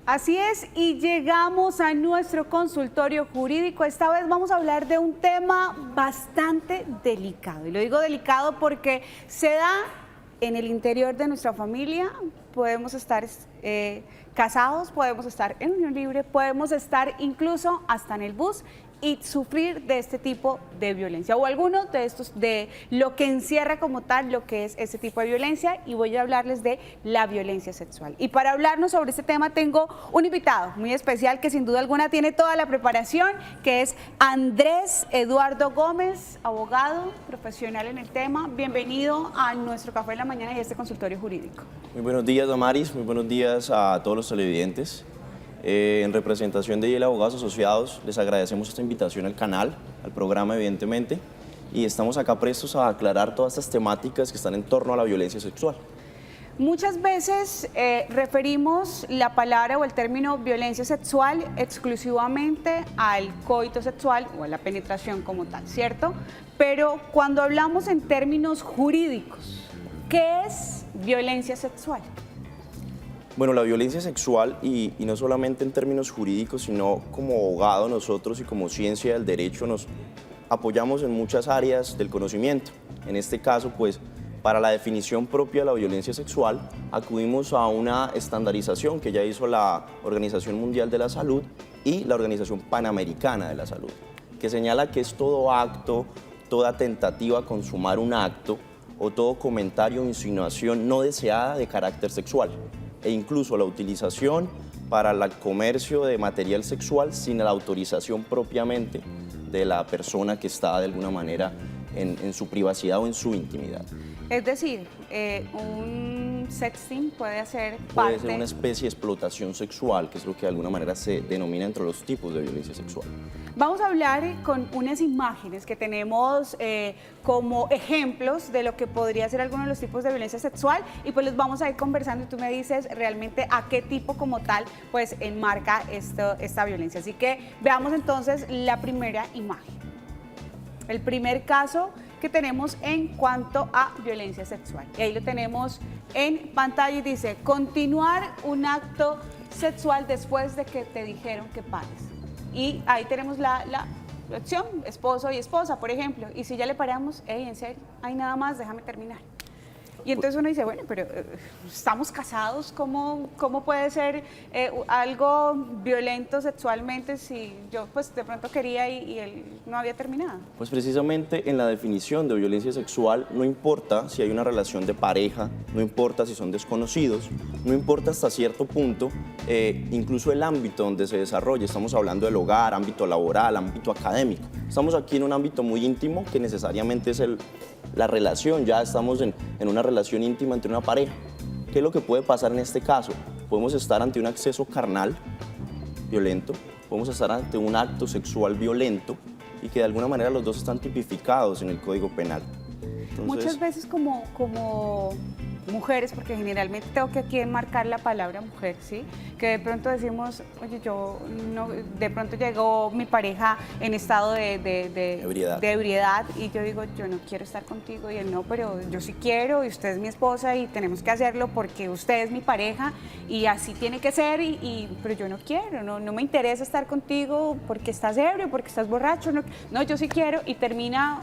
Así es, y llegamos a nuestro consultorio jurídico. Esta vez vamos a hablar de un tema bastante delicado. Y lo digo delicado porque se da en el interior de nuestra familia. Podemos estar casados, podemos estar en unión libre, podemos estar incluso hasta en el bus y sufrir de este tipo de violencia o alguno de estos, de lo que encierra como tal lo que es ese tipo de violencia, y voy a hablarles de la violencia sexual. Y para hablarnos sobre este tema tengo un invitado muy especial que sin duda alguna tiene toda la preparación, que es Andrés Eduardo Gómez, abogado, profesional en el tema. Bienvenido a nuestro Café de la Mañana y a este consultorio jurídico. Muy buenos días, Damaris, muy buenos días a todos los televidentes. En representación de IEL Abogados Asociados, les agradecemos esta invitación al canal, al programa evidentemente, y estamos acá prestos a aclarar todas estas temáticas que están en torno a la violencia sexual. Muchas veces referimos la palabra o el término violencia sexual exclusivamente al coito sexual o a la penetración como tal, ¿cierto? Pero cuando hablamos en términos jurídicos, ¿qué es violencia sexual? Bueno, la violencia sexual, y no solamente en términos jurídicos, sino como abogado nosotros y como ciencia del derecho nos apoyamos en muchas áreas del conocimiento. En este caso, pues, para la definición propia de la violencia sexual, acudimos a una estandarización que ya hizo la Organización Mundial de la Salud y la Organización Panamericana de la Salud, que señala que es todo acto, toda tentativa a consumar un acto o todo comentario o insinuación no deseada de carácter sexual, e incluso la utilización para el comercio de material sexual sin la autorización propiamente de la persona que está de alguna manera en su privacidad o en su intimidad. Es decir, un sexting puede ser Puede ser una especie de explotación sexual, que es lo que de alguna manera se denomina entre los tipos de violencia sexual. Vamos a hablar con unas imágenes que tenemos como ejemplos de lo que podría ser alguno de los tipos de violencia sexual, y pues los vamos a ir conversando y tú me dices realmente a qué tipo como tal pues enmarca esta violencia. Así que veamos entonces la primera imagen. El primer caso que tenemos en cuanto a violencia sexual. Y ahí lo tenemos en pantalla y dice: continuar un acto sexual después de que te dijeron que pares. Y ahí tenemos la opción, esposo y esposa, por ejemplo. Y si ya le paramos, hey, en serio, hay nada más, déjame terminar. Y entonces uno dice, bueno, pero estamos casados, ¿cómo puede ser algo violento sexualmente si yo pues de pronto quería y él no había terminado? Pues precisamente en la definición de violencia sexual no importa si hay una relación de pareja, no importa si son desconocidos, no importa hasta cierto punto incluso el ámbito donde se desarrolla. Estamos hablando del hogar, ámbito laboral, ámbito académico. Estamos aquí en un ámbito muy íntimo que necesariamente es la relación, ya estamos en una relación íntima entre una pareja. ¿Qué es lo que puede pasar en este caso? Podemos estar ante un acceso carnal violento, podemos estar ante un acto sexual violento y que de alguna manera los dos están tipificados en el Código Penal. Entonces, muchas veces como mujeres, porque generalmente tengo que aquí enmarcar la palabra mujer, ¿sí? Que de pronto decimos, oye, yo no, de pronto llegó mi pareja en estado de ebriedad y yo digo, yo no quiero estar contigo, y él no, pero yo sí quiero y usted es mi esposa y tenemos que hacerlo porque usted es mi pareja y así tiene que ser, pero yo no quiero, no me interesa estar contigo porque estás ebrio, porque estás borracho, no, yo sí quiero, y termina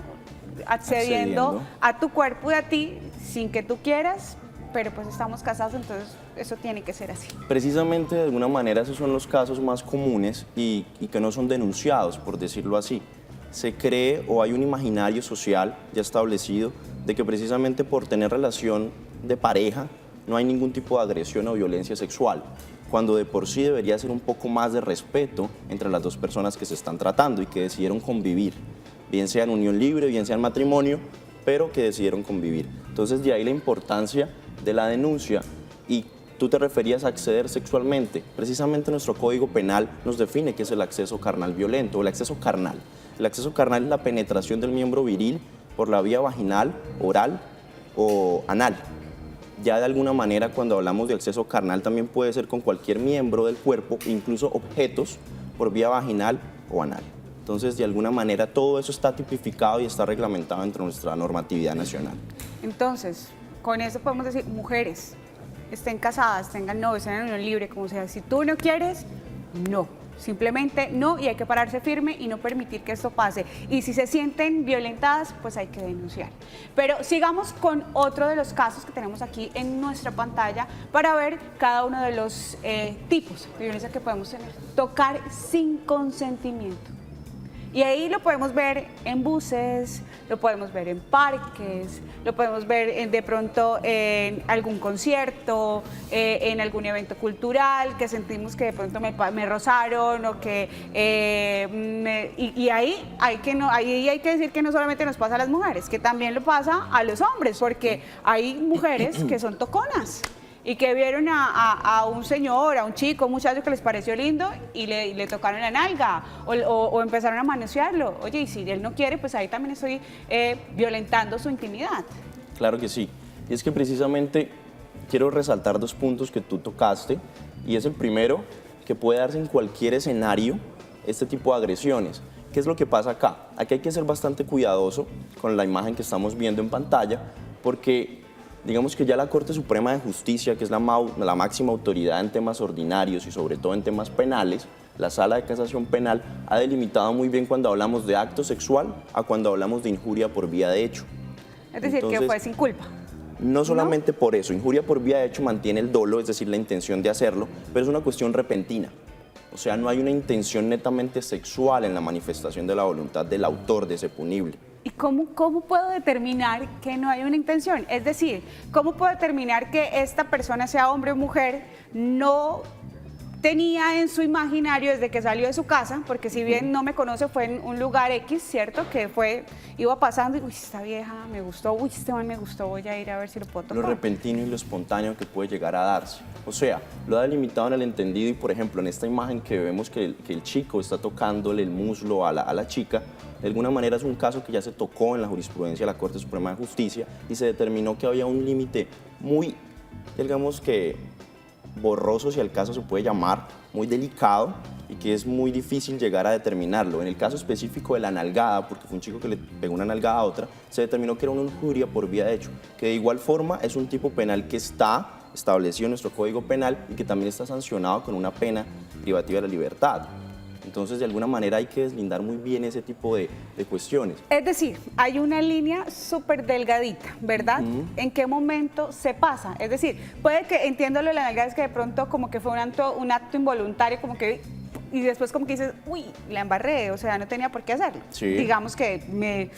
accediendo a tu cuerpo y a ti sin que tú quieras, pero pues estamos casados, entonces eso tiene que ser así. Precisamente de alguna manera esos son los casos más comunes y que no son denunciados, por decirlo así. Se cree o hay un imaginario social ya establecido de que precisamente por tener relación de pareja no hay ningún tipo de agresión o violencia sexual, cuando de por sí debería ser un poco más de respeto entre las dos personas que se están tratando y que decidieron convivir, bien sea en unión libre, bien sea en matrimonio, pero que decidieron convivir. Entonces de ahí la importancia de la denuncia. Y tú te referías a acceder sexualmente. Precisamente nuestro Código Penal nos define qué es el acceso carnal violento o el acceso carnal. El acceso carnal es la penetración del miembro viril por la vía vaginal, oral o anal. Ya de alguna manera cuando hablamos de acceso carnal también puede ser con cualquier miembro del cuerpo, incluso objetos por vía vaginal o anal. Entonces, de alguna manera, todo eso está tipificado y está reglamentado dentro de nuestra normatividad nacional. Entonces, con eso podemos decir, mujeres, estén casadas, tengan novios, estén en unión libre, como sea, si tú no quieres, no. Simplemente no, y hay que pararse firme y no permitir que esto pase. Y si se sienten violentadas, pues hay que denunciar. Pero sigamos con otro de los casos que tenemos aquí en nuestra pantalla para ver cada uno de los tipos de violencia que podemos tener. Tocar sin consentimiento. Y ahí lo podemos ver en buses, lo podemos ver en parques, lo podemos ver de pronto en algún concierto, en algún evento cultural, que sentimos que de pronto me rozaron o que... ahí hay que decir que no solamente nos pasa a las mujeres, que también lo pasa a los hombres, porque hay mujeres que son toconas y que vieron a un señor, a un chico, un muchacho que les pareció lindo y le tocaron la nalga o empezaron a manosearlo. Oye, y si él no quiere, pues ahí también estoy violentando su intimidad. Claro que sí. Y es que precisamente quiero resaltar dos puntos que tú tocaste, y es el primero, que puede darse en cualquier escenario este tipo de agresiones. ¿Qué es lo que pasa acá? Aquí hay que ser bastante cuidadoso con la imagen que estamos viendo en pantalla, porque digamos que ya la Corte Suprema de Justicia, que es la máxima autoridad en temas ordinarios y sobre todo en temas penales, la Sala de Casación Penal ha delimitado muy bien cuando hablamos de acto sexual a cuando hablamos de injuria por vía de hecho. Es decir, entonces, que fue sin culpa. No solamente por eso, injuria por vía de hecho mantiene el dolo, es decir, la intención de hacerlo, pero es una cuestión repentina. O sea, no hay una intención netamente sexual en la manifestación de la voluntad del autor de ese punible. ¿Y cómo puedo determinar que no hay una intención? Es decir, ¿cómo puedo determinar que esta persona, sea hombre o mujer, no tenía en su imaginario desde que salió de su casa, porque si bien no me conoce, fue en un lugar X, ¿cierto? Que iba pasando y, uy, esta vieja me gustó, uy, este man me gustó, voy a ir a ver si lo puedo tocar. Lo repentino y lo espontáneo que puede llegar a darse. O sea, lo ha delimitado en el entendido y, por ejemplo, en esta imagen que vemos que el chico está tocándole el muslo a la chica, de alguna manera es un caso que ya se tocó en la jurisprudencia de la Corte Suprema de Justicia y se determinó que había un límite muy, digamos que borroso, si al caso se puede llamar, muy delicado, y que es muy difícil llegar a determinarlo. En el caso específico de la nalgada, porque fue un chico que le pegó una nalgada a otra, se determinó que era una injuria por vía de hecho, que de igual forma es un tipo penal que está establecido en nuestro Código Penal y que también está sancionado con una pena privativa de la libertad. Entonces, de alguna manera hay que deslindar muy bien ese tipo de cuestiones. Es decir, hay una línea súper delgadita, ¿verdad? ¿En qué momento se pasa? Es decir, puede que, entiendo lo de la nalgada, es que de pronto como que fue un acto involuntario, como que, y después como que dices, uy, la embarré, o sea, no tenía por qué hacerlo. Sí. Digamos que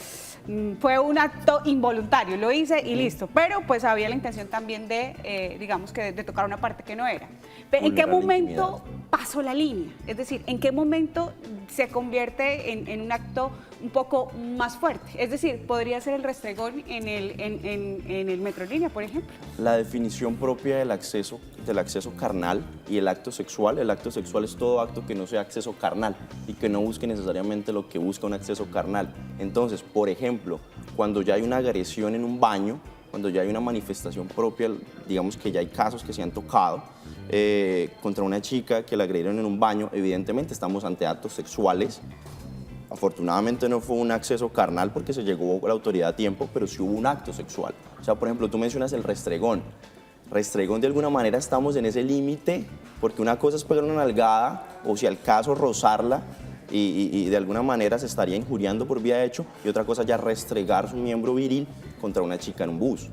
fue un acto involuntario, lo hice y listo, pero pues había la intención también de, digamos que de tocar una parte que no era. ¿En qué momento pasó la línea? Es decir, ¿en qué momento se convierte en un acto un poco más fuerte? Es decir, podría ser el restregón en el Metrolínea, por ejemplo. La definición propia del acceso carnal y el acto sexual es todo acto que no sea acceso carnal y que no busque necesariamente lo que busca un acceso carnal. Entonces, por ejemplo, cuando ya hay una agresión en un baño, cuando ya hay una manifestación propia, digamos que ya hay casos que se han tocado contra una chica que la agredieron en un baño, evidentemente estamos ante actos sexuales. Afortunadamente no fue un acceso carnal porque se llegó a la autoridad a tiempo, pero sí hubo un acto sexual. O sea, por ejemplo, tú mencionas el restregón. Restregón, de alguna manera estamos en ese límite, porque una cosa es pegar una nalgada o si al caso rozarla y de alguna manera se estaría injuriando por vía de hecho, y otra cosa ya restregar su miembro viril contra una chica en un bus.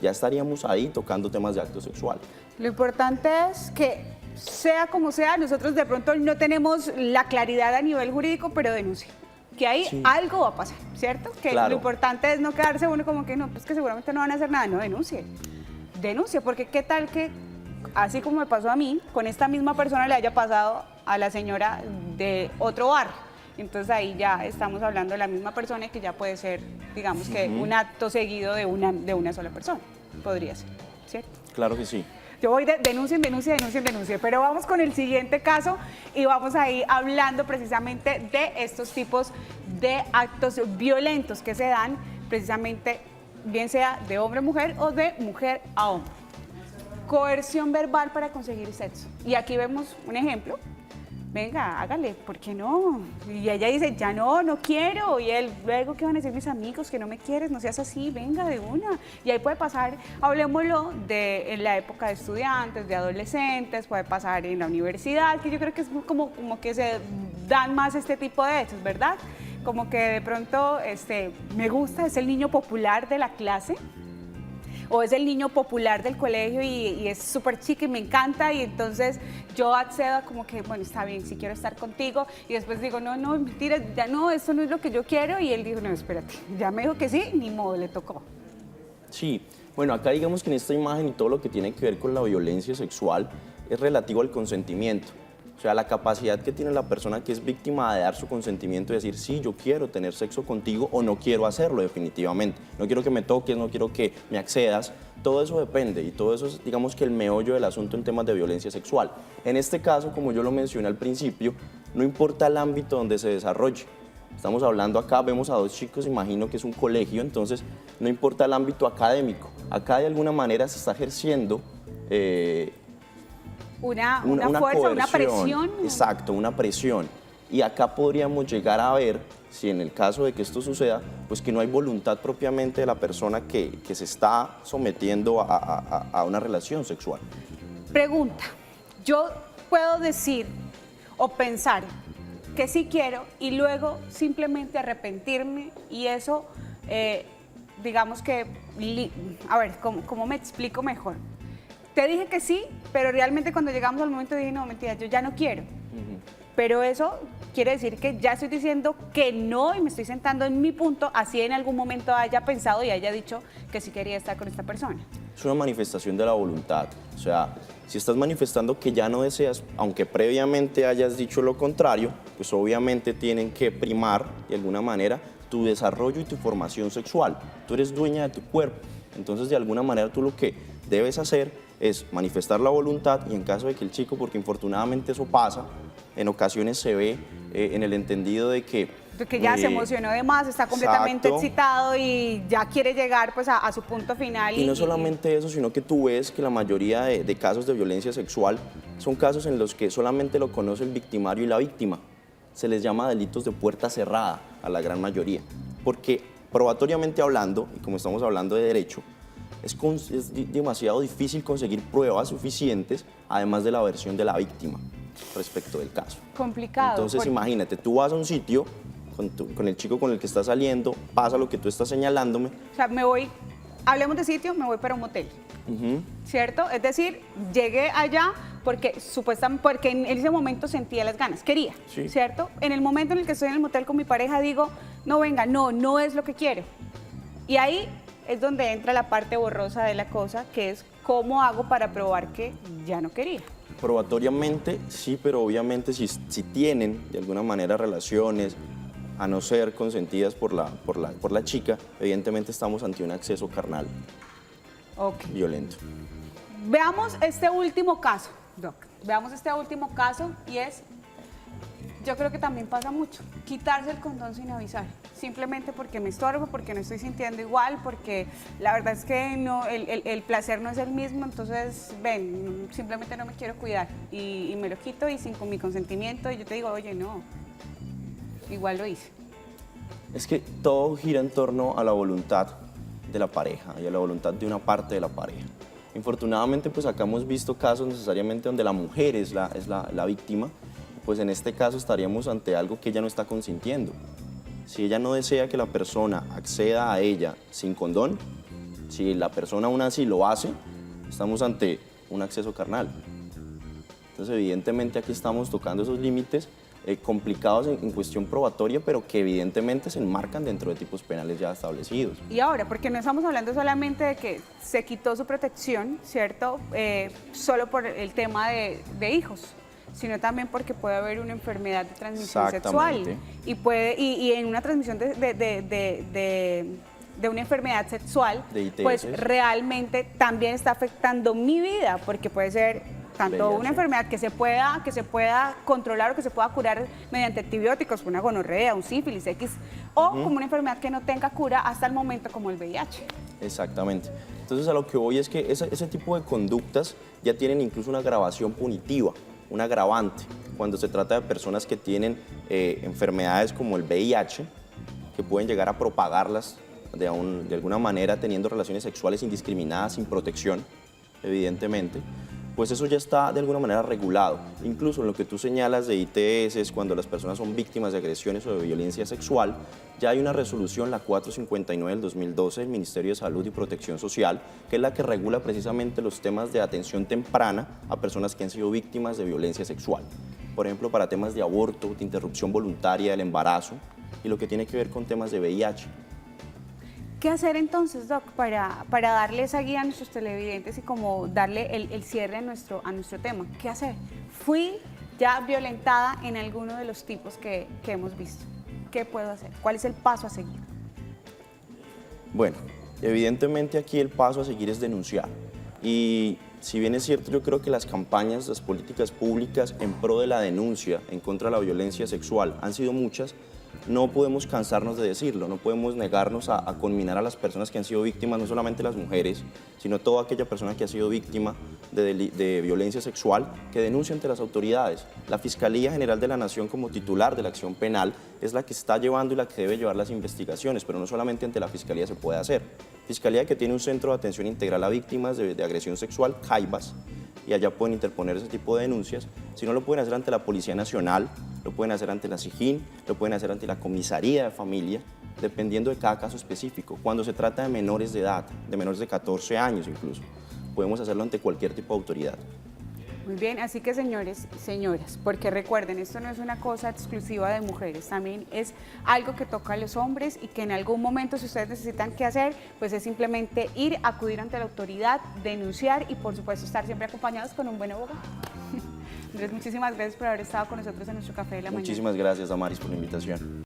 Ya estaríamos ahí tocando temas de acto sexual. Lo importante es que, sea como sea, nosotros de pronto no tenemos la claridad a nivel jurídico, pero denuncia. Que ahí sí, algo va a pasar, ¿cierto? Que claro, lo importante es no quedarse uno como que no, pues que seguramente no van a hacer nada, no, denuncie. Denuncia, porque qué tal que, así como me pasó a mí, con esta misma persona le haya pasado a la señora de otro bar. Entonces ahí ya estamos hablando de la misma persona y que ya puede ser, digamos que un acto seguido de una sola persona. Podría ser, ¿cierto? Claro que sí. Yo voy de denuncia, pero vamos con el siguiente caso y vamos a ir hablando precisamente de estos tipos de actos violentos que se dan precisamente, bien sea de hombre a mujer o de mujer a hombre. Coerción verbal para conseguir sexo. Y aquí vemos un ejemplo venga, hágale, ¿por qué no? Y ella dice, ya no, no quiero. Y él, luego, ¿qué van a decir mis amigos? Que no me quieres, no seas así, venga, de una. Y ahí puede pasar, hablemoslo de en la época de estudiantes, de adolescentes, puede pasar en la universidad, que yo creo que es como que se dan más este tipo de hechos, ¿verdad? Como que de pronto me gusta, es el niño popular de la clase, o es el niño popular del colegio y es súper chica y me encanta, y entonces yo accedo a como que, bueno, está bien, sí quiero estar contigo, y después digo, no, no, mentira, ya no, esto no es lo que yo quiero, y él dijo, no, espérate, ya me dijo que sí, ni modo, le tocó. Sí, bueno, acá digamos que en esta imagen y todo lo que tiene que ver con la violencia sexual es relativo al consentimiento. O sea, la capacidad que tiene la persona que es víctima de dar su consentimiento y decir, sí, yo quiero tener sexo contigo o no quiero hacerlo definitivamente. No quiero que me toques, no quiero que me accedas. Todo eso depende y todo eso es, digamos que el meollo del asunto en temas de violencia sexual. En este caso, como yo lo mencioné al principio, no importa el ámbito donde se desarrolle. Estamos hablando acá, vemos a dos chicos, imagino que es un colegio, entonces no importa el ámbito académico. Acá de alguna manera se está ejerciendo una fuerza, una presión. Exacto, una presión. Y acá podríamos llegar a ver, si en el caso de que esto suceda, pues que no hay voluntad propiamente de la persona que se está sometiendo a una relación sexual. Pregunta, yo puedo decir o pensar que sí quiero y luego simplemente arrepentirme y eso, digamos que, a ver, ¿cómo me explico mejor? Te dije que sí, pero realmente cuando llegamos al momento dije, no, mentira, yo ya no quiero. Pero eso quiere decir que ya estoy diciendo que no y me estoy sentando en mi punto, así en algún momento haya pensado y haya dicho que sí quería estar con esta persona. Es una manifestación de la voluntad. O sea, si estás manifestando que ya no deseas, aunque previamente hayas dicho lo contrario, pues obviamente tienen que primar de alguna manera tu desarrollo y tu formación sexual. Tú eres dueña de tu cuerpo. Entonces, de alguna manera, tú lo que debes hacer es manifestar la voluntad y en caso de que el chico, porque infortunadamente eso pasa, en ocasiones se ve en el entendido de que ya se emocionó de más, está completamente exacto, excitado y ya quiere llegar pues a su punto final. Y no solamente eso, sino que tú ves que la mayoría de casos de violencia sexual son casos en los que solamente lo conoce el victimario y la víctima. Se les llama delitos de puerta cerrada a la gran mayoría, porque probatoriamente hablando, y como estamos hablando de derecho, es demasiado difícil conseguir pruebas suficientes, además de la versión de la víctima respecto del caso. Complicado. Entonces imagínate, tú vas a un sitio con el chico con el que estás saliendo, pasa lo que tú estás señalándome. O sea, me voy, hablemos de sitio, me voy para un motel, ¿cierto? Es decir, llegué allá porque supuestamente, porque en ese momento sentía las ganas, quería, sí, ¿cierto? En el momento en el que estoy en el motel con mi pareja digo, no venga, no es lo que quiero. Y ahí es donde entra la parte borrosa de la cosa, que es cómo hago para probar que ya no quería. Probatoriamente sí, pero obviamente si tienen de alguna manera relaciones, a no ser consentidas por la chica, evidentemente estamos ante un acceso carnal violento. Veamos este último caso, Doc. Veamos este último caso y es, yo creo que también pasa mucho, quitarse el condón sin avisar, simplemente porque me estorbo, porque no estoy sintiendo igual, porque la verdad es que no, el placer no es el mismo, entonces, ven, simplemente no me quiero cuidar y me lo quito y sin con mi consentimiento y yo te digo, oye, no, igual lo hice. Es que todo gira en torno a la voluntad de la pareja y a la voluntad de una parte de la pareja. Infortunadamente, pues acá hemos visto casos necesariamente donde la mujer es la víctima, pues en este caso estaríamos ante algo que ella no está consintiendo. Si ella no desea que la persona acceda a ella sin condón, si la persona aún así lo hace, estamos ante un acceso carnal. Entonces, evidentemente aquí estamos tocando esos límites complicados en cuestión probatoria, pero que evidentemente se enmarcan dentro de tipos penales ya establecidos. Y ahora, porque no estamos hablando solamente de que se quitó su protección, ¿cierto? Solo por el tema de hijos, sino también porque puede haber una enfermedad de transmisión sexual y en una transmisión de una enfermedad sexual, pues realmente también está afectando mi vida, porque puede ser tanto una enfermedad que se pueda controlar o que se pueda curar mediante antibióticos, una gonorrea, un sífilis, X, o como una enfermedad que no tenga cura hasta el momento, como el VIH. Exactamente. Entonces, a lo que voy es que ese tipo de conductas ya tienen incluso una gravación punitiva. un agravante cuando se trata de personas que tienen enfermedades como el VIH, que pueden llegar a propagarlas de alguna manera teniendo relaciones sexuales indiscriminadas, sin protección, evidentemente, pues eso ya está de alguna manera regulado. Incluso en lo que tú señalas de ITS, cuando las personas son víctimas de agresiones o de violencia sexual, ya hay una resolución, la 459 del 2012 del Ministerio de Salud y Protección Social, que es la que regula precisamente los temas de atención temprana a personas que han sido víctimas de violencia sexual. Por ejemplo, para temas de aborto, de interrupción voluntaria del embarazo y lo que tiene que ver con temas de VIH. ¿Qué hacer entonces, Doc, para darle esa guía a nuestros televidentes y como darle el cierre a nuestro tema? ¿Qué hacer? Fui ya violentada en alguno de los tipos que hemos visto. ¿Qué puedo hacer? ¿Cuál es el paso a seguir? Bueno, evidentemente aquí el paso a seguir es denunciar. Y si bien es cierto, yo creo que las campañas, las políticas públicas en pro de la denuncia en contra de la violencia sexual han sido muchas, no podemos cansarnos de decirlo, no podemos negarnos a conminar a las personas que han sido víctimas, no solamente las mujeres, sino toda aquella persona que ha sido víctima de violencia sexual, que denuncie ante las autoridades. La Fiscalía General de la Nación, como titular de la acción penal, es la que está llevando y la que debe llevar las investigaciones, pero no solamente ante la Fiscalía se puede hacer. Fiscalía que tiene un centro de atención integral a víctimas de agresión sexual, CAIVAS, y allá pueden interponer ese tipo de denuncias. Si no, lo pueden hacer ante la Policía Nacional, lo pueden hacer ante la SIJÍN, lo pueden hacer ante la Comisaría de Familia, dependiendo de cada caso específico. Cuando se trata de menores de edad, de menores de 14 años incluso, podemos hacerlo ante cualquier tipo de autoridad. Muy bien, así que señores, señoras, porque recuerden, esto no es una cosa exclusiva de mujeres, también es algo que toca a los hombres y que en algún momento, si ustedes necesitan qué hacer, pues es simplemente ir, acudir ante la autoridad, denunciar y por supuesto estar siempre acompañados con un buen abogado. Andrés, muchísimas gracias por haber estado con nosotros en nuestro Café de la Mañana. Muchísimas gracias, Damaris, por la invitación.